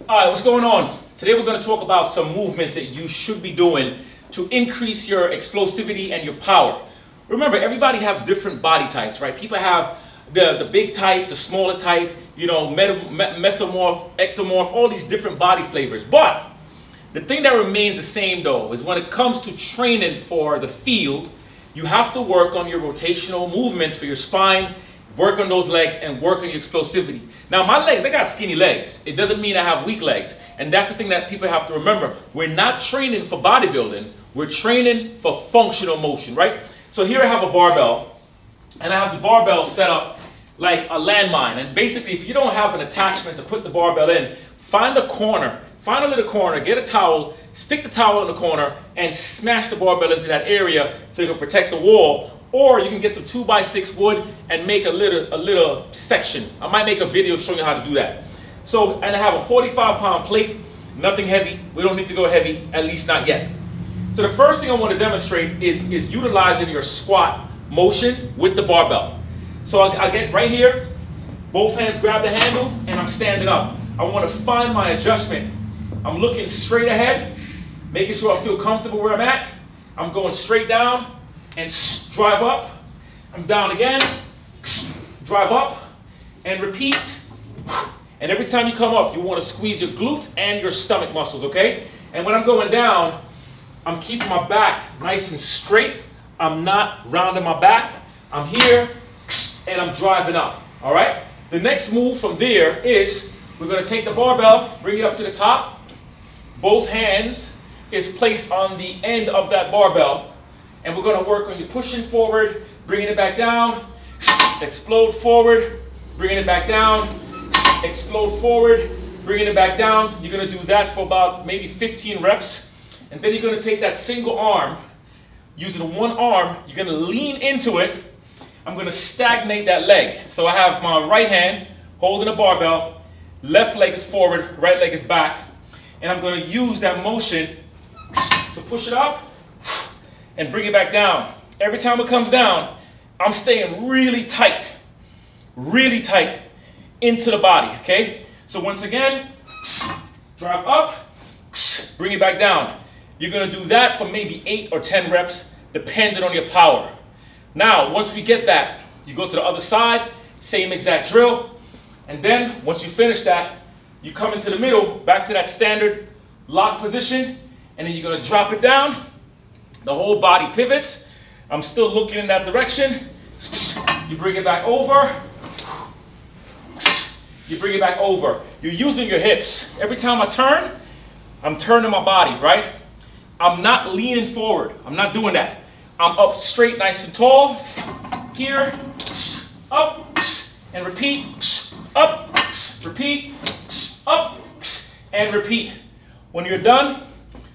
Alright, what's going on? Today we're going to talk about some movements that you should be doing to increase your explosivity and your power. Remember, everybody have different body types, right? People have the big type, the smaller type, you know, mesomorph, ectomorph, all these different body flavors. But the thing that remains the same though is when it comes to training for the field, you have to work on your rotational movements for your spine, work on those legs, and work on your explosivity. Now my legs, they got skinny legs. It doesn't mean I have weak legs. And that's the thing that people have to remember. We're not training for bodybuilding. We're training for functional motion, right? So here I have a barbell, and I have the barbell set up like a landmine. And basically, if you don't have an attachment to put the barbell in, find a corner, find a little corner, get a towel, stick the towel in the corner, and smash the barbell into that area so you can protect the wall. Or you can get some 2x6 wood and make a little section. I might make a video showing you how to do that. So, and I have a 45-pound plate, nothing heavy. We don't need to go heavy, at least not yet. So the first thing I want to demonstrate is utilizing your squat motion with the barbell. So I get right here, both hands grab the handle, and I'm standing up. I want to find my adjustment. I'm looking straight ahead, making sure I feel comfortable where I'm at. I'm going straight down and drive up. I'm down again, drive up, and repeat. And every time you come up, you want to squeeze your glutes and your stomach muscles, okay? And when I'm going down, I'm keeping my back nice and straight. I'm not rounding my back. I'm here, and I'm driving up, all right? The next move from there is we're going to take the barbell, bring it up to the top. Both hands is placed on the end of that barbell. And we're going to work on you pushing forward, bringing it back down, explode forward, bringing it back down, explode forward, bringing it back down. You're going to do that for about maybe 15 reps. And then you're going to take that single arm, using one arm, you're going to lean into it. I'm going to stagnate that leg. So I have my right hand holding the barbell, left leg is forward, right leg is back. And I'm going to use that motion to push it up and bring it back down. Every time it comes down, I'm staying really tight into the body, okay? So once again, drive up, bring it back down. You're gonna do that for maybe 8 or 10 reps, depending on your power. Now, once we get that, you go to the other side, same exact drill, and then once you finish that, you come into the middle, back to that standard lock position, and then you're gonna drop it down. The whole body pivots. I'm still looking in that direction. You bring it back over. You bring it back over. You're using your hips. Every time I turn, I'm turning my body, right? I'm not leaning forward. I'm not doing that. I'm up straight, nice and tall. Here, up, and repeat. Up, repeat, up, and repeat. When you're done,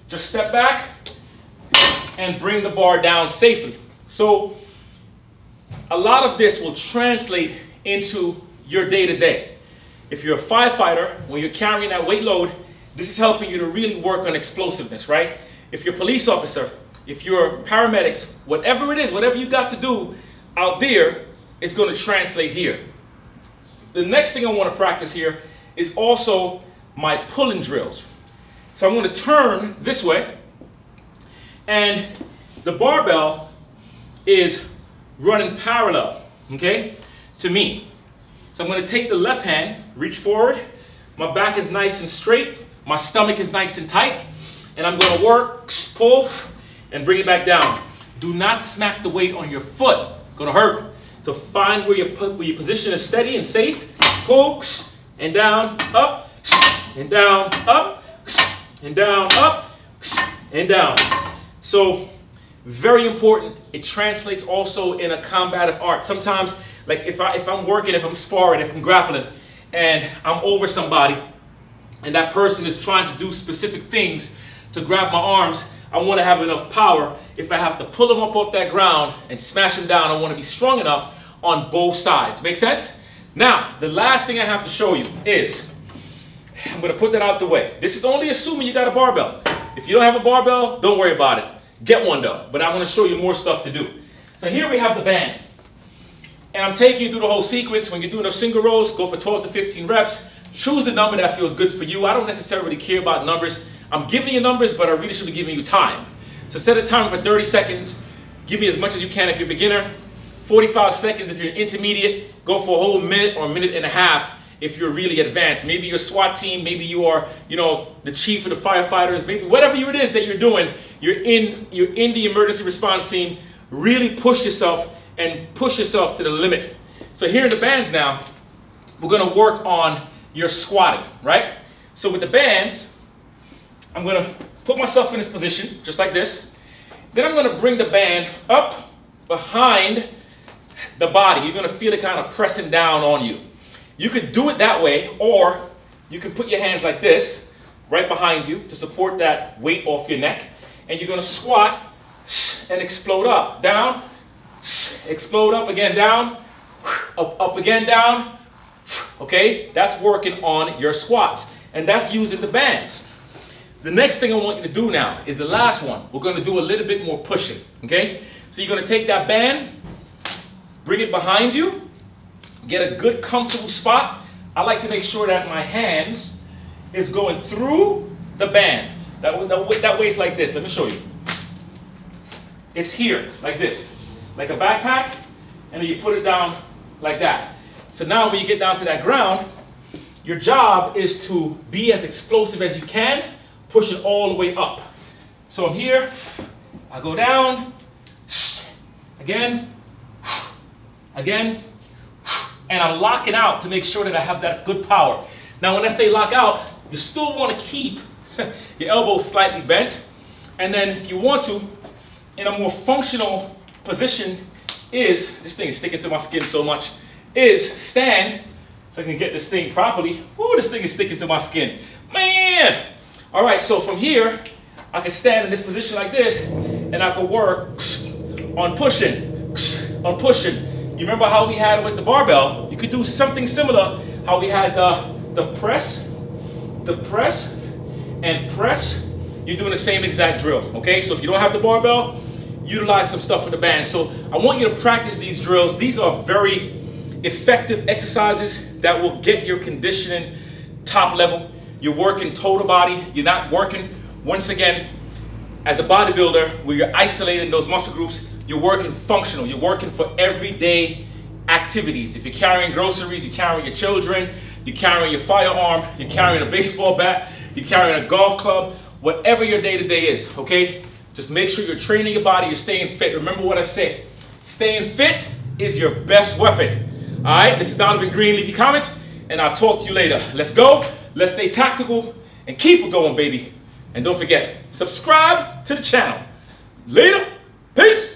just step back and bring the bar down safely. So a lot of this will translate into your day-to-day. If you're a firefighter, when you're carrying that weight load, this is helping you to really work on explosiveness, right? If you're a police officer, if you're paramedics, whatever it is, whatever you got to do out there, it's going to translate here. The next thing I want to practice here is also my pulling drills. So I'm going to turn this way, and the barbell is running parallel, okay, to me. So I'm going to take the left hand, reach forward, my back is nice and straight, my stomach is nice and tight, and I'm going to work, pull, and bring it back down. Do not smack the weight on your foot. It's going to hurt. So find where your position is steady and safe. Pull, and down, up, and down, up, and down, up, and down. So, very important. It translates also in a combative art. Sometimes, like if I'm working, if I'm sparring, if I'm grappling, and I'm over somebody, and that person is trying to do specific things to grab my arms, I want to have enough power. If I have to pull them up off that ground and smash them down, I want to be strong enough on both sides. Make sense? Now, the last thing I have to show you is, I'm going to put that out the way. This is only assuming you got a barbell. If you don't have a barbell, don't worry about it. Get one though, but I'm going to show you more stuff to do. So here we have the band. And I'm taking you through the whole sequence. When you're doing those single rows, go for 12 to 15 reps. Choose the number that feels good for you. I don't necessarily care about numbers. I'm giving you numbers, but I really should be giving you time. So set a timer for 30 seconds. Give me as much as you can if you're a beginner. 45 seconds if you're intermediate. Go for a whole minute or a minute and a half if you're really advanced. Maybe you're a SWAT team. Maybe you are, the chief of the firefighters. Maybe whatever it is that you're doing, you're in the emergency response team. Really push yourself and push yourself to the limit. So here in the bands now, we're gonna work on your squatting, right? So with the bands, I'm gonna put myself in this position, just like this. Then I'm gonna bring the band up behind the body. You're gonna feel it kind of pressing down on you. You could do it that way, or you can put your hands like this, right behind you to support that weight off your neck. And you're gonna squat and explode up, down, explode up again, down, up again, down. Okay, that's working on your squats, and that's using the bands. The next thing I want you to do now is the last one. We're going to do a little bit more pushing, okay? So you're going to take that band, bring it behind you, get a good comfortable spot. I like to make sure that my hands is going through the band. That way it's like this. Let me show you. It's here, like this, like a backpack, and then you put it down like that. So now when you get down to that ground, your job is to be as explosive as you can, push it all the way up. So I'm here, I go down, again, again, and I'm locking out to make sure that I have that good power. Now when I say lock out, you still want to keep your elbows slightly bent, and then if you want to, in a more functional position, this thing is sticking to my skin so much, is stand, if I can get this thing properly. Ooh, this thing is sticking to my skin. Man! All right, so from here, I can stand in this position like this, and I can work on pushing, on pushing. You remember how we had with the barbell? You could do something similar, how we had the press, and press. You're doing the same exact drill, okay? So if you don't have the barbell, utilize some stuff for the band. So I want you to practice these drills. These are very effective exercises that will get your conditioning top level. You're working total body. You're not working, once again, as a bodybuilder, where you're isolating those muscle groups. You're working functional. You're working for everyday activities. If you're carrying groceries, you're carrying your children, you're carrying your firearm, you're carrying a baseball bat, you're carrying a golf club, whatever your day-to-day is, okay? Just make sure you're training your body, you're staying fit. Remember what I said. Staying fit is your best weapon. All right, this is Donovan Green. Leave your comments, and I'll talk to you later. Let's go. Let's stay tactical and keep it going, baby. And don't forget, subscribe to the channel. Later. Peace.